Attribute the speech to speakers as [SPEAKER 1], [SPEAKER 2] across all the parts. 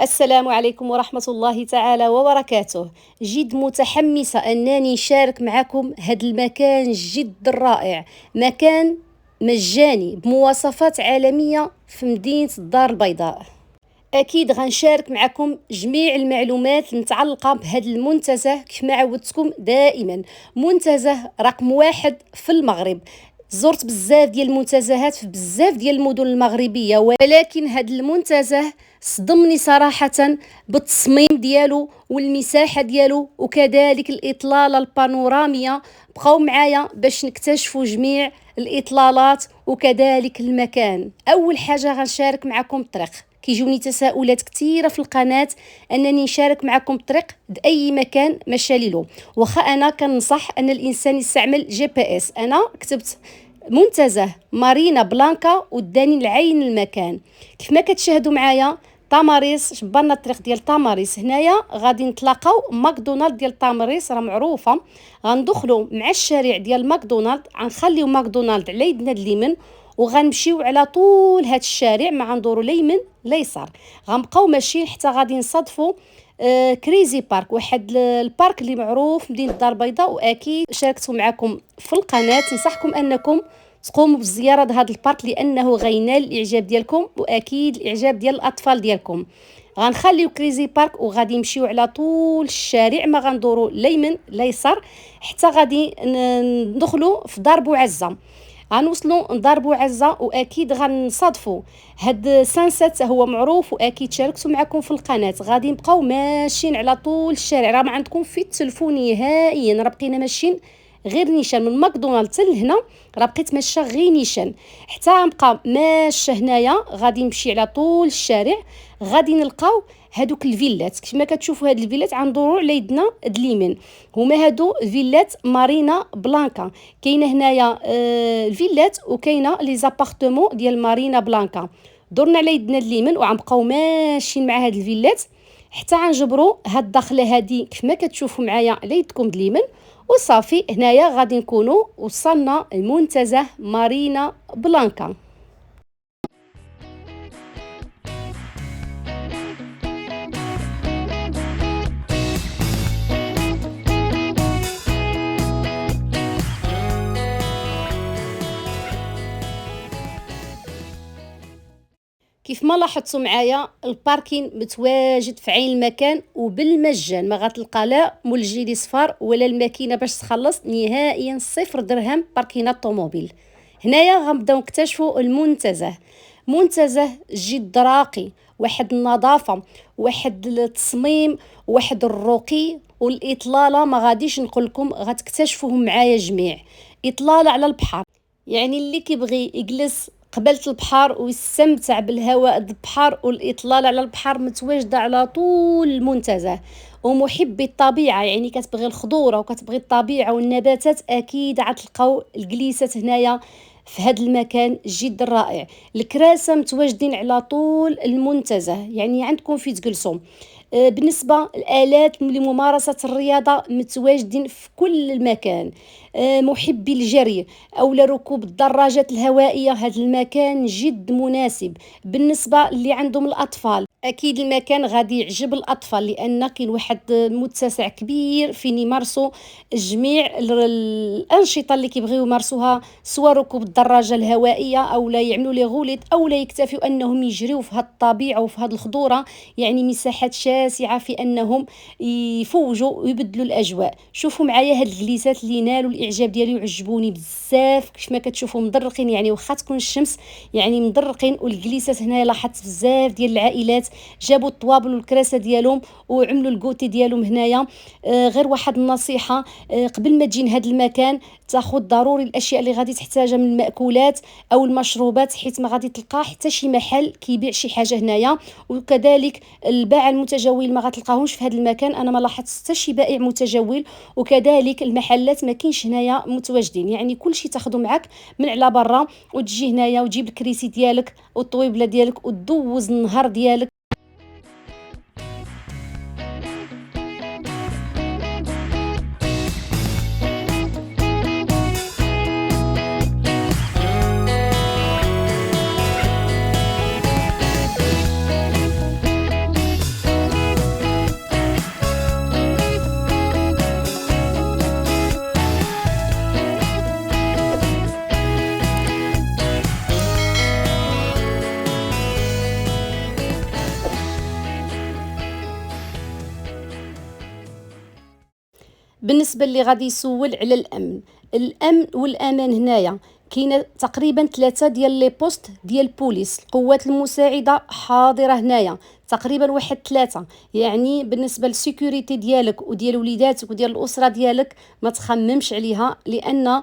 [SPEAKER 1] السلام عليكم ورحمة الله تعالى وبركاته. جد متحمسة أنني نشارك معكم هذا المكان جد رائع. مكان مجاني بمواصفات عالمية في مدينة الدار البيضاء. أكيد غنشارك معكم جميع المعلومات المتعلقة بهذا المنتزه كما عودتكم دائما. منتزه رقم 1 في المغرب. زرت بزاف ديال المنتزهات في بزاف ديال المدن المغربية، ولكن هذا المنتزه صدمني صراحة بالتصميم ديالو والمساحة ديالو وكذلك الإطلالة البانورامية. بقاو معايا باش نكتشفوا جميع الإطلالات وكذلك المكان. أول حاجة غنشارك معكم الطريق. كيجوني تساؤلات كثيرة في القناة أنني نشارك معكم الطريق بأي مكان مشاليلو، وخا أنا كنصح أن الإنسان يستعمل GPS. أنا كتبت منتزه مارينا بلانكا وداني العين المكان. كيف ما كتشاهدوا معايا تاماريس، شبرنا الطريق ديال تاماريس. هنايا غادي نتلاقاو ماكدونالد ديال تاماريس، راه معروفه. غندخلوا مع الشارع ديال ماكدونالد، غنخليو ماكدونالد على يدنا اليمين وغنمشيو على طول هاد الشارع، ما غندوروا لا يمين لا يسار. غنبقاو ماشيين حتى غادي نصادفوا كريزي بارك، واحد البارك اللي معروف في مدينه الدار البيضاء، واكيد شاركته معكم في القناه. ننصحكم انكم تقوموا بالزياره لهذا البارك لانه غينال الاعجاب ديالكم واكيد الاعجاب ديال الاطفال ديالكم. غنخليو كريزي بارك وغادي نمشيو على طول الشارع، ما غندوروا لا يمين لا يسار حتى غادي ندخلوا في دار بوعزه. غنوصلوا لدار بوعزه واكيد غنصادفوا هاد سانسات، هو معروف واكيد شاركته معكم في القناه. غادي نبقاو ماشيين على طول الشارع، راه ما عندكم في التلفون نهائيا، راه بقينا ماشيين غير نيشان من ماكدونالد حتى لهنا، راه بقيت ماشيه غير نيشان حتى غنبقى ماشيه هنايا. غادي نمشي على طول الشارع، غادي نلقاو هادوك الفيلات. كما كتشوفوا هاد الفيلات غندوروا على يدنا اليمين، هما هادو فيلات مارينا بلانكا. كاينه هنايا الفيلات وكاينه لي زابارتمون ديال مارينا بلانكا. درنا على يدنا اليمين وغنبقاو ماشيين مع هاد الفيلات حتى غنجبروا هاد الدخله هادي كما كتشوفوا معايا على يدكم اليمين، وصافي هنايا غادي نكونوا وصلنا المنتزه مارينا بلانكا. كيف ما لاحظتوا معايا الباركين متواجد في عين المكان وبالمجان، ما غتلقى لا ملجي صفار ولا الماكينه باش تخلص نهائيا، 0 درهم باركينات الطوموبيل. هنايا غنبداو نكتشفوا المنتزه. منتزه جد راقي، واحد النظافه، واحد التصميم، واحد الرقي والاطلاله ما غاديش نقول لكم، غتكتشفوهم معايا جميع. اطلاله على البحر، يعني اللي كيبغي يجلس قبلة البحر ويستمتع بالهواء البحر والإطلال على البحر متواجدة على طول المنتزه. ومحبي الطبيعة، يعني كتبغي الخضورة وكتبغي الطبيعة والنباتات، أكيد غتلقاو الجليسات هنايا في هذا المكان جد رائع. الكراسة متواجدين على طول المنتزه، يعني عندكم في تجلسوا. بالنسبة الآلات لممارسة الرياضة متواجدين في كل المكان. محبي الجري أو لركوب الدراجات الهوائية، هذا المكان جد مناسب. بالنسبة اللي عندهم الأطفال، أكيد المكان غادي يعجب الأطفال لأن كاين واحد متسع كبير فين يمارسوا جميع الأنشطة اللي كيبغيو يمارسوها، سواء ركوب الدراجة الهوائية أو لا يعملوا لي غوليت أو لا يكتفوا أنهم يجريوا في هذه الطبيعة وفي هذه الخضورة. يعني مساحات شاسعة في أنهم يفوجوا ويبدلوا الأجواء. شوفوا معايا هاد الجليسات اللي نالوا الإعجاب ديالي وعجبوني بزاف. كيف ما كتشوفوا مدرقين، يعني واخا تكون الشمس يعني مدرقين. والجليسات هنا لاحظت بزاف ديال العائلات جابوا الطوابل والكراسه ديالهم وعملوا الكوتي ديالهم هنايا. غير واحد النصيحه، قبل ما تجي لهذا المكان تاخذ ضروري الاشياء اللي غادي تحتاجها من المأكولات او المشروبات، حيت ما غادي تلقى حتى شي محل كيبيع شي حاجه هنايا. وكذلك الباعة المتجول ما غتلقاهمش في هذا المكان، انا ما لاحظت حتى شي بائع متجول. وكذلك المحلات ما كاينش هنايا متواجدين، يعني كل شيء تاخذه معك من على برا وتجي هنايا وتجيب الكريسي ديالك والطويبله ديالك وتدوز النهار ديالك. بالنسبه اللي غادي يسول على الامن والامان هنايا، كاينه تقريبا 3 ديال لي بوست ديال البوليس، القوات المساعده حاضره هنايا تقريبا واحد 3. يعني بالنسبه للسيكوريتي ديالك وديال وليداتك وديال الاسره ديالك ما تخممش عليها، لان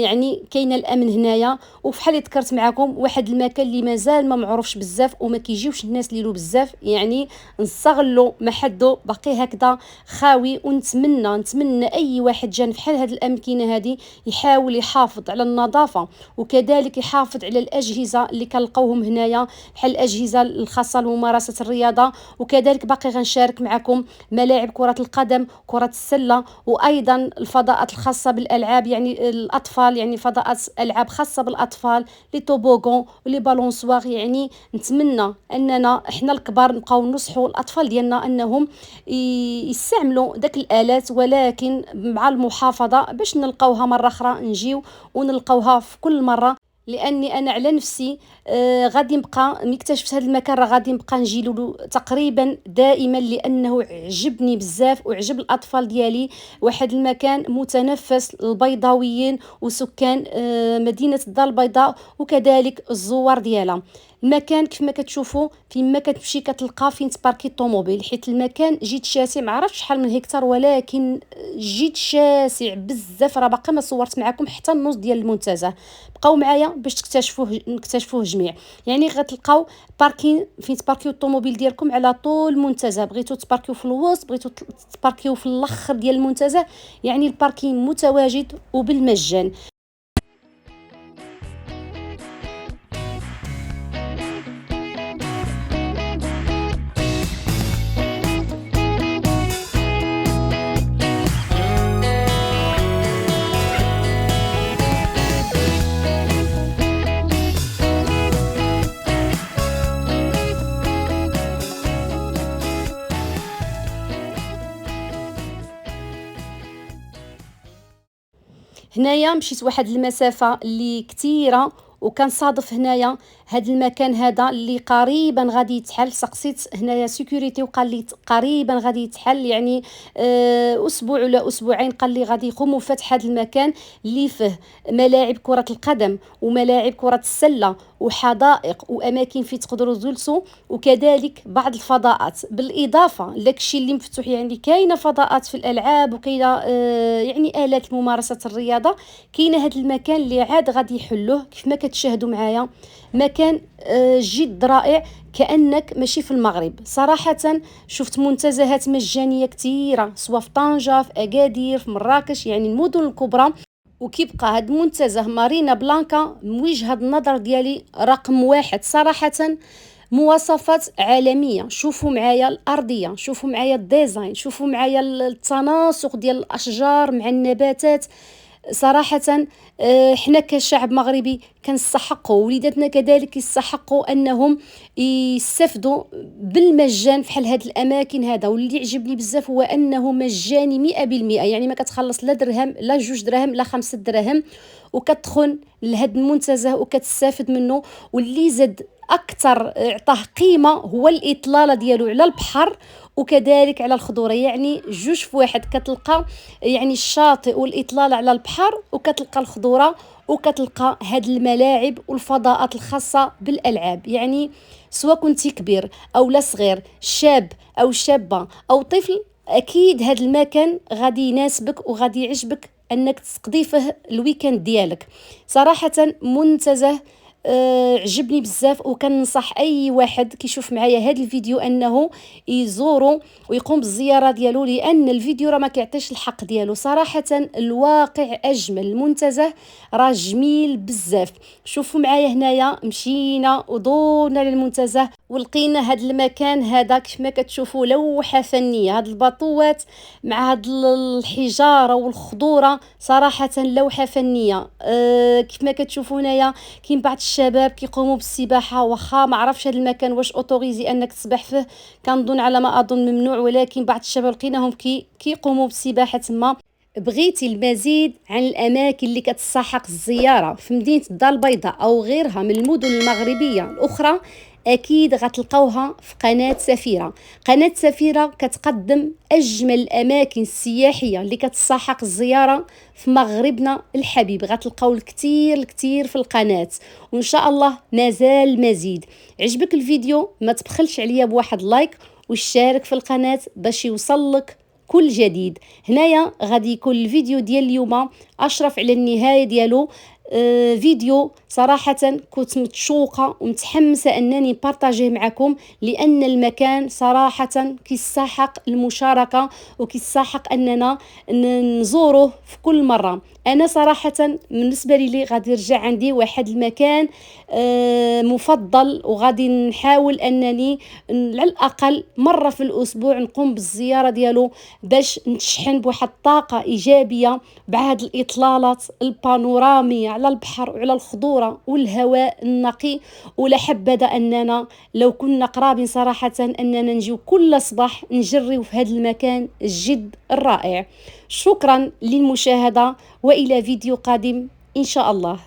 [SPEAKER 1] يعني كاينه الامن هنايا. وفحال اللي ذكرت معكم واحد المكان اللي مازال ما معروفش بزاف وما كيجيوش الناس ليلو بزاف، يعني نستغلوا ما حدو باقي هكذا خاوي. ونتمنى اي واحد جان فحال هاد الامكنه هذه يحاول يحافظ على النظافه، وكذلك يحافظ على الاجهزه اللي كنلقاوهم هنايا بحال الاجهزه الخاصه لممارسه الرياضه. وكذلك باقي غنشارك معكم ملاعب كره القدم، كره السله، وايضا الفضاءات الخاصه بالالعاب، يعني الاطفال، يعني فضاءات العاب خاصه بالاطفال، لي توبوغون ولي بالونسواغ. يعني نتمنى اننا احنا الكبار نبقاو نصحوا الاطفال ديالنا انهم يستعملوا داك الالات، ولكن مع المحافظه باش نلقاوها مره اخرى نجيو ونلقاوها في كل مره. لاني انا على نفسي غادي نبقى ملي اكتشفت هذا المكان راه غادي نبقى نجي له تقريبا دائما، لانه عجبني بزاف وعجب الاطفال ديالي. واحد المكان متنفس للبيضاويين وسكان مدينه الدار البيضاء وكذلك الزوار ديالها. المكان كيف ما كتشوفوا فين ما كتمشي كتلقى فين تباركي الطوموبيل، حيت المكان جيت شاسع، ما عرفتش شحال من هكتار ولكن جيت شاسع بزاف. راه باقي ما صورت معكم حتى النص ديال المنتزه، بقاو معايا باش نكتشفوه جميع. يعني غتلقاو باركين فين تباركيو الطوموبيل ديالكم على طول المنتزه، بغيتو تباركيو في الوسط، بغيتو تباركيو في الاخر ديال المنتزه، يعني الباركين متواجد وبالمجان. هنايا مشيت واحد المسافه اللي كثيره، وكان صادف هنايا هاد المكان هذا اللي قريبا غادي يتحل. سقسيت هنايا سيكوريتي وقال لي قريبا غادي يتحل، يعني اسبوع ولا اسبوعين. قال لي غادي يقوموا فتح هذا المكان اللي فيه ملاعب كره القدم وملاعب كره السله وحدائق واماكن فين تقدروا تجلسوا، وكذلك بعض الفضاءات بالاضافه لداكشي اللي مفتوح. يعني كاينه فضاءات في الالعاب وكاينه يعني الات لممارسه الرياضه. كاينه هذا المكان اللي عاد غادي يحلوه كيف ما كتشاهدوا معايا، مكان جد رائع، كأنك ماشي في المغرب. صراحة شفت منتزهات مجانية كثيرة سواء في طنجة، في أكادير، في مراكش، يعني المدن الكبرى. وكيبقى هاد المنتزه مارينا بلانكا من وجهة النظر ديالي رقم واحد صراحة. مواصفات عالمية. شوفوا معايا الأرضية، شوفوا معايا الديزاين، شوفوا معايا التناسق ديال الأشجار مع النباتات. صراحة حنا كشعب مغربي كنستحقوا، وليداتنا كذلك يستحقوا انهم يستفدوا بالمجان في حال هاد الاماكن هذا. واللي عجبني بزاف هو انه مجاني 100%، يعني ما كتخلص لا درهم لا 2 دراهم لا 5 دراهم، وكتدخل لهاد المنتزه وكتستافد منه. واللي زاد اكثر عطاه قيمه هو الاطلاله ديالو على البحر وكذلك على الخضره، يعني جوج في واحد. كتلقى يعني الشاطئ والاطلاله على البحر، وكتلقى الخضره، وكتلقى هاد الملاعب والفضاءات الخاصه بالالعاب. يعني سواء كنتي كبير او لا صغير، شاب او شابه او طفل، اكيد هاد المكان غادي يناسبك وغادي يعجبك انك تقضي فيه الويكند ديالك. صراحه منتزه عجبني بزاف، وكننصح اي واحد كيشوف معايا هذا الفيديو انه يزورو ويقوم بالزياره ديالو، لان الفيديو راه ما كيعطيش الحق ديالو. صراحه الواقع اجمل، المنتزه راه جميل بزاف. شوفوا معايا هنايا مشينا ودورنا للمنتزه ولقينا هذا المكان هذا كيف ما كتشوفوا لوحه فنيه. هاد الباطوات مع هاد الحجاره والخضوره صراحه لوحه فنيه. كيف ما كتشوفوا هنايا كاين بعض الشباب كيقوموا بالسباحه، واخا ما عرفش هذا المكان واش اوتوريزي انك تسبح فيه، كنظن على ما اظن ممنوع، ولكن بعض الشباب لقيناهم كيقوموا بالسباحه تما. بغيتي المزيد عن الاماكن اللي كتستحق الزياره في مدينه الدار البيضاء او غيرها من المدن المغربيه الاخرى، اكيد غتلقاوها في قناه سفيره. قناه سفيره كتقدم اجمل الاماكن السياحيه اللي كتستحق الزياره في مغربنا الحبيب. غتلقاو الكثير في القناه، وان شاء الله مازال المزيد. عجبك الفيديو ما تبخلش عليا بواحد لايك واشترك في القناه باش يوصلك كل جديد. هنايا غادي يكون الفيديو ديال اليوم اشرف على النهايه ديالو. فيديو صراحة كنت متشوقة ومتحمسة أنني بارطاجيه معكم، لأن المكان صراحة كيستحق المشاركة وكيستحق أننا نزوره في كل مرة. أنا صراحة بالنسبة لي غادي يرجع عندي واحد المكان مفضل، وغادي نحاول أنني على الأقل مرة في الأسبوع نقوم بالزيارة ديالو باش نتشحن بواحد الطاقة إيجابية بهاد الإطلالات البانورامية على البحر وعلى الخضورة والهواء النقي. ولا حبذا أننا لو كنا قرابين صراحة أننا نجيو كل صباح نجريو في هذا المكان الجد الرائع. شكرا للمشاهدة، وإلى فيديو قادم إن شاء الله.